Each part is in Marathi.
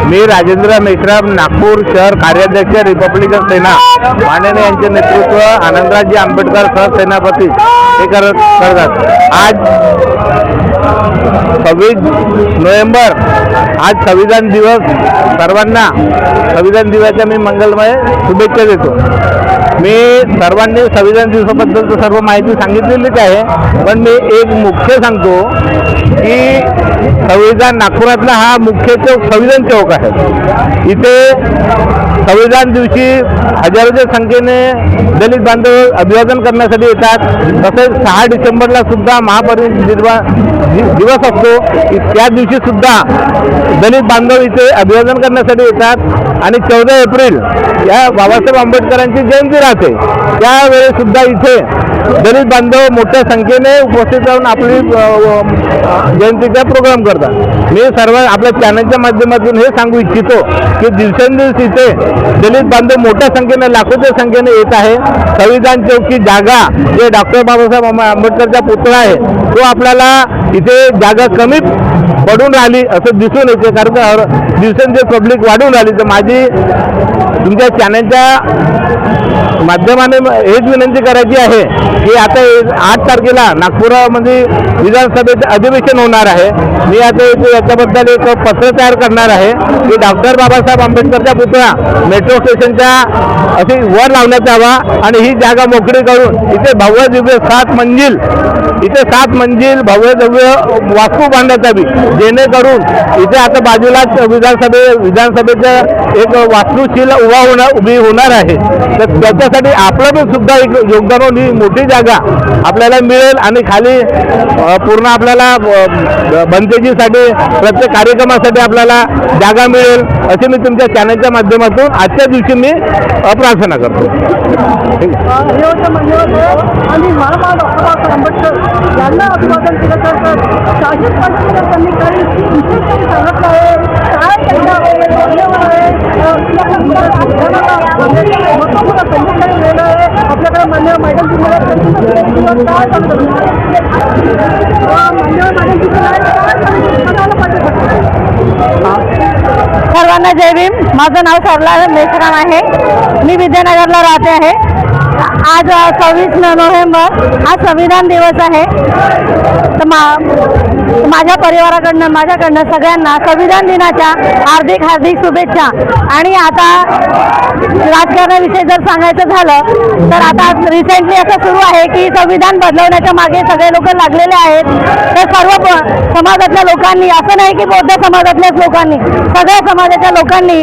मी राजेंद्र मेश्राम, नागपूर शहर कार्याध्यक्ष, रिपब्लिकन सेना माननीय यांचे नेतृत्व आनंदराजी आंबेडकर सहसेनापती हे करतात। आज 26 नोव्हेंबर, आज संविधान दिवस। सर्वांना संविधान दिवसाच्या मी मंगलमय शुभेच्छा देतो। मी सर्वांनी संविधान दिवसाबद्दल सर्व माहिती सांगितलेलीच आहे, पण मी एक मुख्य सांगतो की संविधान नागपुरातला हा मुख्य चौक संविधान चौक आहे। इथे संविधान दिवशी हजारोच्या संख्येने दलित बांधव अभिवादन करण्यासाठी येतात। तसेच 6 डिसेंबरला सुद्धा महापरिनिर्वाण दिवस असतो, त्या दिवशी सुद्धा दलित बांधव इथे अभिवादन करण्यासाठी येतात। आणि 14 एप्रिल या बाबासाहेब आंबेडकरांची जयंती राहते, त्यावेळेस सुद्धा इथे दलित बांधव मोठ्या संख्येने उपस्थित राहून आपली जयंतीचा प्रोग्राम करतात। मी सर्व आपल्या चॅनलच्या माध्यमातून हे सांगू इच्छितो की दिवसेंदिवस इथे दलित बांधव मोठ्या संख्येने, लाखोच्या संख्येने येत आहे। संविधान चौकची जागा जे डॉक्टर बाबासाहेब आंबेडकरचा पुतळा आहे, तो आपल्याला इथे जागा कमी पडून राहिली असं दिसून येते, कारण दिवसेंदिवस पब्लिक वाढून राहिली। तर माझी तुमच्या चॅनलच्या माध्यमाने हेच विनंती करायची आहे की आता 8 तारखेला नागपुरामध्ये विधानसभेचे अधिवेशन होणार आहे। मी आता याच्याबद्दल एक पत्र तयार करणार आहे की डॉक्टर बाबासाहेब आंबेडकरचा पुतळा मेट्रो स्टेशनच्या अशी वर लावण्यात यावा आणि ही जागा मोकळी करून इथे भव्य दिव्य 7 मंजिल भव्य दिव्य वास्तू बांधण्यात यावी, जेणेकरून इथे आता बाजूलाच विधानसभेचं एक वास्तुशिला उभी होणार आहे। तर त्याच्यासाठी आपलं पण सुद्धा एक योगदान होऊन ही मोठी जागा आपल्याला मिळेल आणि खाली पूर्ण आपल्याला बनतेजीसाठी प्रत्येक कार्यक्रमासाठी आपल्याला जागा मिळेल अशी मी तुमच्या चॅनलच्या माध्यमातून आजच्या दिवशी मी प्रार्थना करतो। आणि महात्मा डॉक्टर आंबेडकर यांना अभिवादन केलं तर शाहीर पद्धतीने त्यांनी काही विशेष काही सांगितलं आहे, काय केलं आहे, महत्त्वपूर्ण संदेश लिहिलं आहे आपल्याकडे मान्य मॅडम तुम्हाला काय सांगतो मान्य मॅडम सर्वांना जय भीम। माझं नाव सरला मेश्राम आहे, मी विद्यानगरला राहते आहे। आज 26 नोव्हेंबर हा संविधान दिवस आहे। तर माझ्या परिवाराकडनं, माझ्याकडनं सगळ्यांना संविधान दिनाच्या हार्दिक शुभेच्छा। आणि आता राजकारणाविषयी जर सांगायचं झालं तर आता रिसेंटली असं सुरू आहे की संविधान बदलवण्याच्या मागे सगळे लोक लागलेले आहेत। तर सर्व समाजातल्या लोकांनी, असं नाही की बौद्ध समाजातल्याच लोकांनी, सगळ्या समाजाच्या लोकांनी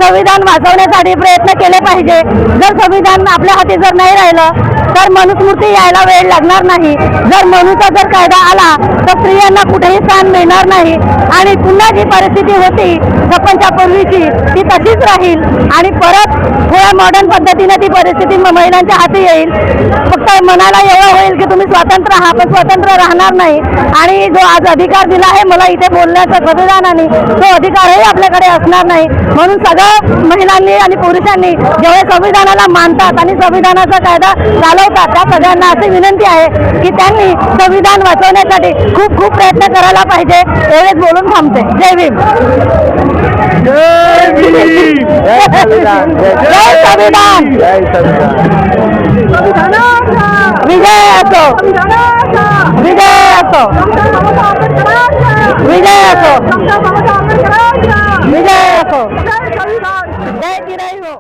संविधान वाचवण्यासाठी प्रयत्न केले पाहिजे। जर संविधान आपल्या हाती जर नाही राहिलं तर मनुस्मृती यायला वेळ लागणार नाही। जर मनुचा जर कायदा आला तर स्त्रियांना कुठेही स्थान मिळणार नाही आणि पुन्हा जी परिस्थिती होती 56च्या पूर्वीची ती तशीच राहील आणि परत थोड्या मॉडर्न पद्धतीने ती परिस्थिती महिलांच्या हाती येईल। फक्त मनाला एवढं होईल की तुम्ही स्वतंत्र आहात, पण स्वतंत्र राहणार नाही। आणि जो आज अधिकार दिला आहे मला इथे बोलण्याचा संविधानाने, तो अधिकारही आपल्याकडे असणार नाही। म्हणून सगळ्या महिलांनी आणि पुरुषांनी जेवढे संविधानाला मानतात आणि संविधानाचा कायदा चालवतात त्या सगळ्यांना अशी विनंती आहे की त्यांनी संविधान वाचवण्यासाठी खूप खूप प्रयत्न करायला पाहिजे। एवढेच बोलून थांबते। जय भीम। जय भीम। जय संविधान। जय संविधान। जय संविधान। विजय असो, विजय असो, विजय असो, विजय असो। जय की नाही हो।